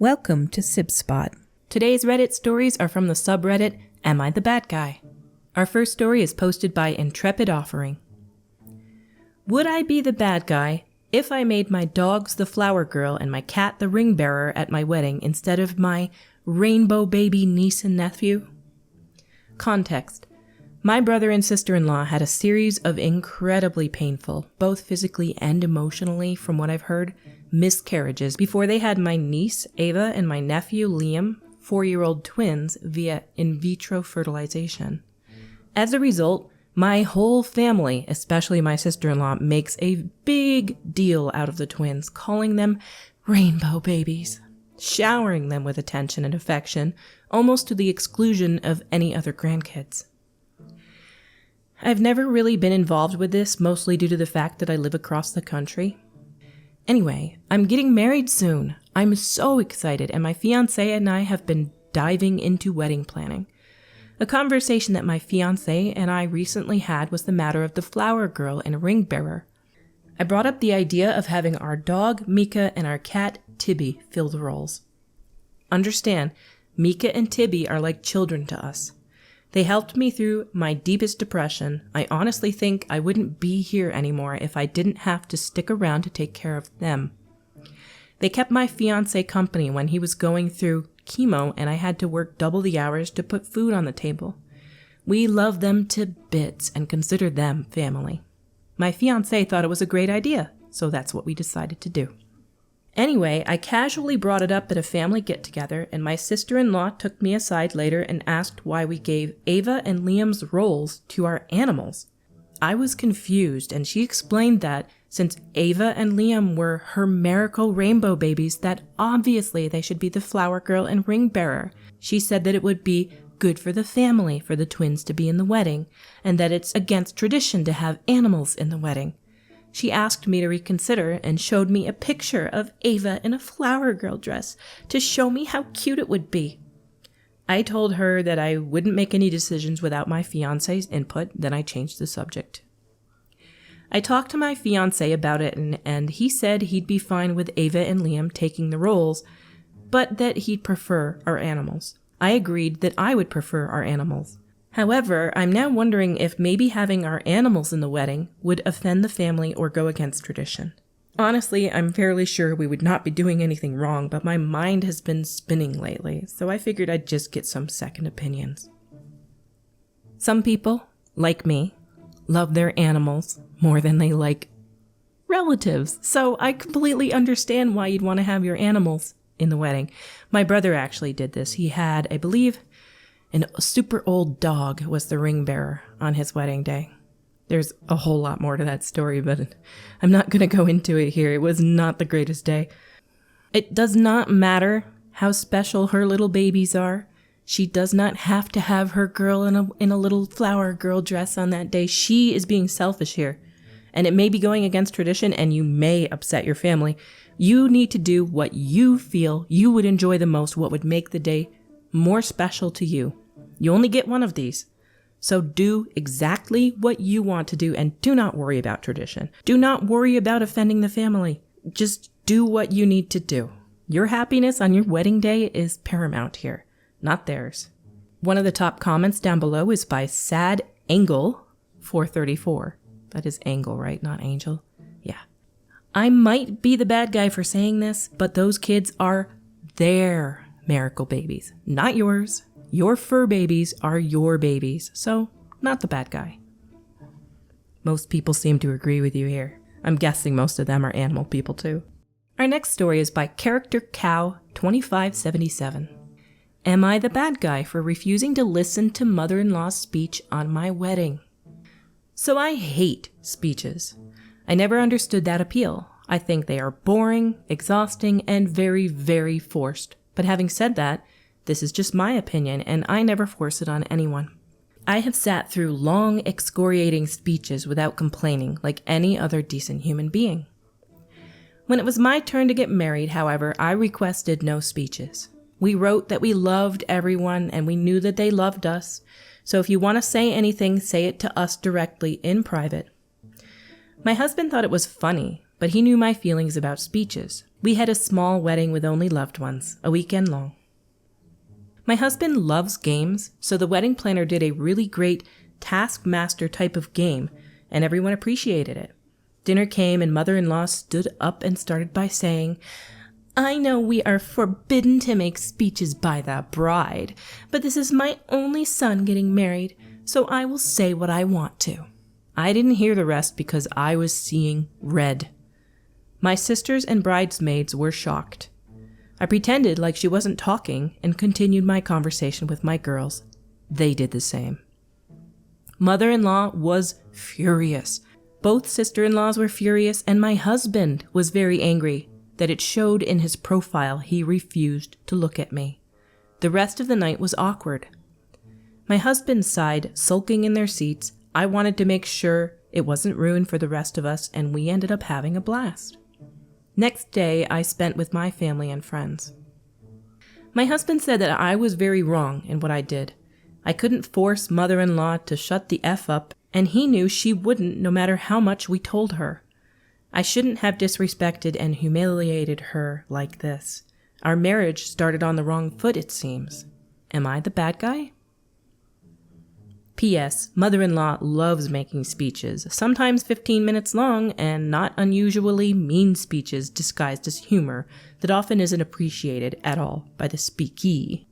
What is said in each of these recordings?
Welcome to SibSpot. Today's Reddit stories are from the subreddit Am I the Bad Guy? Our first story is posted by Intrepid Offering. Would I be the bad guy if I made my dogs the flower girl and my cat the ring bearer at my wedding instead of my rainbow baby niece and nephew? Context. My brother and sister-in-law had a series of incredibly painful, both physically and emotionally, from what I've heard, miscarriages before they had my niece, Ava, and my nephew, Liam, 4-year-old twins, via in vitro fertilization. As a result, my whole family, especially my sister-in-law, makes a big deal out of the twins, calling them rainbow babies, showering them with attention and affection, almost to the exclusion of any other grandkids. I've never really been involved with this, mostly due to the fact that I live across the country. Anyway, I'm getting married soon. I'm so excited, and my fiancé and I have been diving into wedding planning. A conversation that my fiancé and I recently had was the matter of the flower girl and ring bearer. I brought up the idea of having our dog, Mika, and our cat, Tibby, fill the roles. Understand, Mika and Tibby are like children to us. They helped me through my deepest depression. I honestly think I wouldn't be here anymore if I didn't have to stick around to take care of them. They kept my fiancé company when he was going through chemo and I had to work double the hours to put food on the table. We love them to bits and consider them family. My fiancé thought it was a great idea, so that's what we decided to do. Anyway, I casually brought it up at a family get-together, and my sister-in-law took me aside later and asked why we gave Ava and Liam's roles to our animals. I was confused, and she explained that since Ava and Liam were her miracle rainbow babies, that obviously they should be the flower girl and ring bearer. She said that it would be good for the family for the twins to be in the wedding, and that it's against tradition to have animals in the wedding. She asked me to reconsider and showed me a picture of Ava in a flower girl dress to show me how cute it would be. I told her that I wouldn't make any decisions without my fiancé's input, then I changed the subject. I talked to my fiancé about it and he said he'd be fine with Ava and Liam taking the roles, but that he'd prefer our animals. I agreed that I would prefer our animals. However, I'm now wondering if maybe having our animals in the wedding would offend the family or go against tradition. Honestly, I'm fairly sure we would not be doing anything wrong, but my mind has been spinning lately, so I figured I'd just get some second opinions. Some people, like me, love their animals more than they like relatives, so I completely understand why you'd want to have your animals in the wedding. My brother actually did this. He had, I believe, a super old dog was the ring bearer on his wedding day. There's a whole lot more to that story, but I'm not going to go into it here. It was not the greatest day. It does not matter how special her little babies are. She does not have to have her girl in a little flower girl dress on that day. She is being selfish here. And it may be going against tradition and you may upset your family. You need to do what you feel you would enjoy the most, what would make the day more special to you. You only get one of these. So do exactly what you want to do and do not worry about tradition. Do not worry about offending the family. Just do what you need to do. Your happiness on your wedding day is paramount here, not theirs. One of the top comments down below is by Sad Angle 434. That is Angle, right? Not Angel. Yeah. I might be the bad guy for saying this, but those kids are their miracle babies, not yours. Your fur babies are your babies, so not the bad guy. Most people seem to agree with you here. I'm guessing most of them are animal people too. Our next story is by Character Cow 2577. Am I the bad guy for refusing to listen to mother-in-law's speech on my wedding? So I hate speeches. I never understood that appeal. I think they are boring, exhausting, and very, very forced. But having said that, this is just my opinion, and I never force it on anyone. I have sat through long, excoriating speeches without complaining, like any other decent human being. When it was my turn to get married, however, I requested no speeches. We wrote that we loved everyone, and we knew that they loved us, so if you want to say anything, say it to us directly in private. My husband thought it was funny, but he knew my feelings about speeches. We had a small wedding with only loved ones, a weekend long. My husband loves games, so the wedding planner did a really great Taskmaster type of game, and everyone appreciated it. Dinner came and mother-in-law stood up and started by saying, "I know we are forbidden to make speeches by the bride, but this is my only son getting married, so I will say what I want to." I didn't hear the rest because I was seeing red. My sisters and bridesmaids were shocked. I pretended like she wasn't talking and continued my conversation with my girls. They did the same. Mother-in-law was furious. Both sister-in-laws were furious, and my husband was very angry that it showed in his profile he refused to look at me. The rest of the night was awkward. My husband sighed, sulking in their seats. I wanted to make sure it wasn't ruined for the rest of us, and we ended up having a blast. Next day, I spent with my family and friends. My husband said that I was very wrong in what I did. I couldn't force mother-in-law to shut the F up, and he knew she wouldn't no matter how much we told her. I shouldn't have disrespected and humiliated her like this. Our marriage started on the wrong foot, it seems. Am I the bad guy? P.S. Mother-in-law loves making speeches, sometimes 15 minutes long, and not unusually mean speeches disguised as humor that often isn't appreciated at all by the speakee.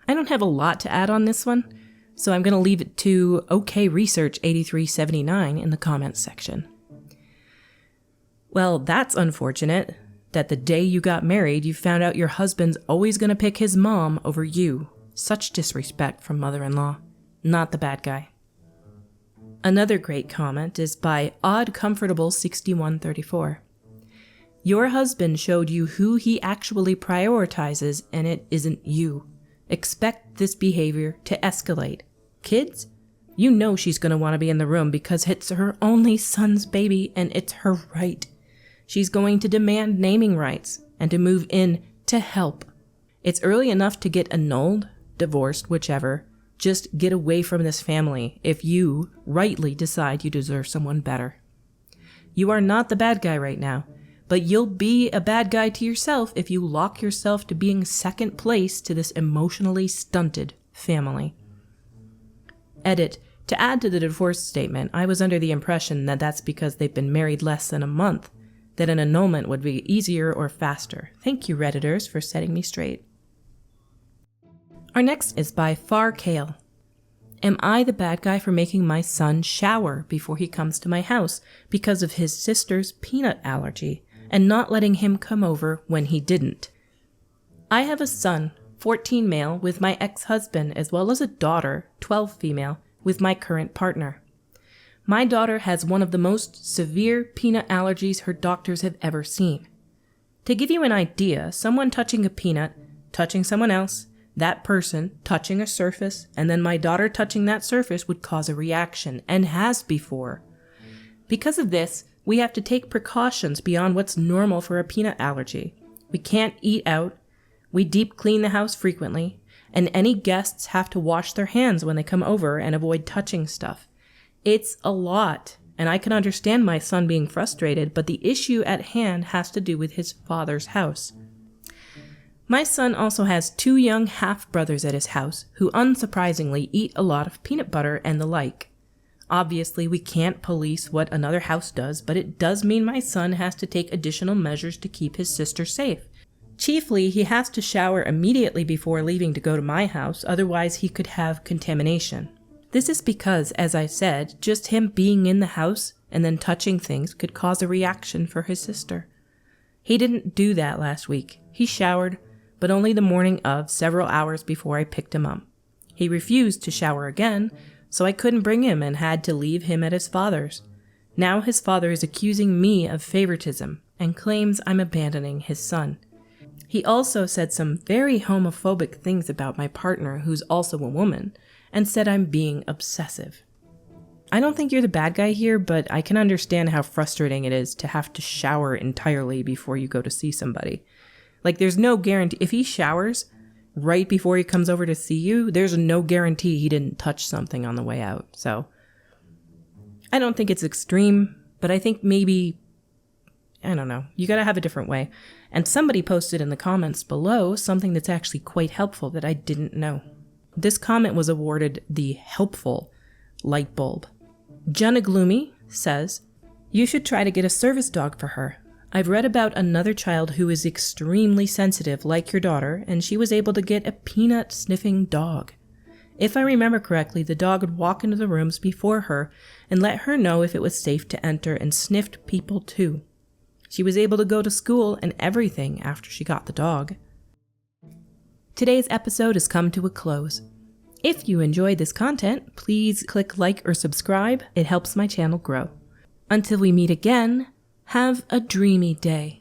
I don't have a lot to add on this one, so I'm going to leave it to OK Research 8379 in the comments section. Well, that's unfortunate, that the day you got married, you found out your husband's always going to pick his mom over you. Such disrespect from mother-in-law. Not the bad guy. Another great comment is by Odd Comfortable 6134. Your husband showed you who he actually prioritizes, and it isn't you. Expect this behavior to escalate. Kids, you know she's going to want to be in the room because it's her only son's baby and it's her right. She's going to demand naming rights and to move in to help. It's early enough to get annulled, divorced, whichever. Just get away from this family if you rightly decide you deserve someone better. You are not the bad guy right now, but you'll be a bad guy to yourself if you lock yourself to being second place to this emotionally stunted family. Edit. To add to the divorce statement, I was under the impression that that's because they've been married less than a month, that an annulment would be easier or faster. Thank you, Redditors, for setting me straight. Our next is by Far Kale. Am I the bad guy for making my son shower before he comes to my house because of his sister's peanut allergy and not letting him come over when he didn't? I have a son, 14 male, with my ex-husband, as well as a daughter, 12 female, with my current partner. My daughter has one of the most severe peanut allergies her doctors have ever seen. To give you an idea, someone touching a peanut, touching someone else, that person touching a surface, and then my daughter touching that surface would cause a reaction, and has before. Because of this, we have to take precautions beyond what's normal for a peanut allergy. We can't eat out, we deep clean the house frequently, and any guests have to wash their hands when they come over and avoid touching stuff. It's a lot, and I can understand my son being frustrated, but the issue at hand has to do with his father's house. My son also has 2 young half-brothers at his house who unsurprisingly eat a lot of peanut butter and the like. Obviously, we can't police what another house does, but it does mean my son has to take additional measures to keep his sister safe. Chiefly, he has to shower immediately before leaving to go to my house, otherwise he could have contamination. This is because, as I said, just him being in the house and then touching things could cause a reaction for his sister. He didn't do that last week. He showered, but only the morning of, several hours before I picked him up. He refused to shower again, so I couldn't bring him and had to leave him at his father's. Now his father is accusing me of favoritism and claims I'm abandoning his son. He also said some very homophobic things about my partner, who's also a woman, and said I'm being obsessive. I don't think you're the bad guy here, but I can understand how frustrating it is to have to shower entirely before you go to see somebody. Like, there's no guarantee. If he showers right before he comes over to see you, there's no guarantee he didn't touch something on the way out. So I don't think it's extreme, but I think maybe I don't know. You gotta have a different way. And somebody posted in the comments below something that's actually quite helpful that I didn't know. This comment was awarded the helpful light bulb. Jenna Gloomy says, "You should try to get a service dog for her. I've read about another child who is extremely sensitive like your daughter, and she was able to get a peanut sniffing dog. If I remember correctly, the dog would walk into the rooms before her and let her know if it was safe to enter and sniffed people too. She was able to go to school and everything after she got the dog." Today's episode has come to a close. If you enjoyed this content, please click like or subscribe. It helps my channel grow. Until we meet again, have a dreamy day.